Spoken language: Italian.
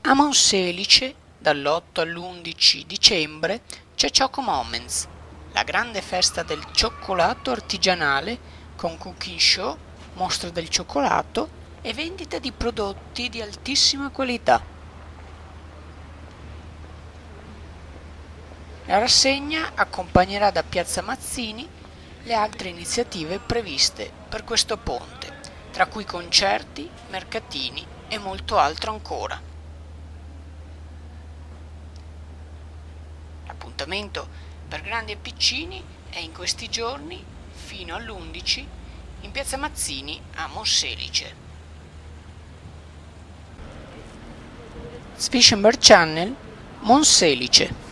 A Monselice, dall'8 all'11 dicembre, c'è Choco Moments, la grande festa del cioccolato artigianale con cooking show, mostra del cioccolato e vendita di prodotti di altissima qualità. La rassegna accompagnerà da Piazza Mazzini le altre iniziative previste per questo ponte, tra cui concerti, mercatini e molto altro ancora. L'appuntamento per grandi e piccini è in questi giorni fino all'11 in Piazza Mazzini a Monselice. Swishenberg Channel, Monselice.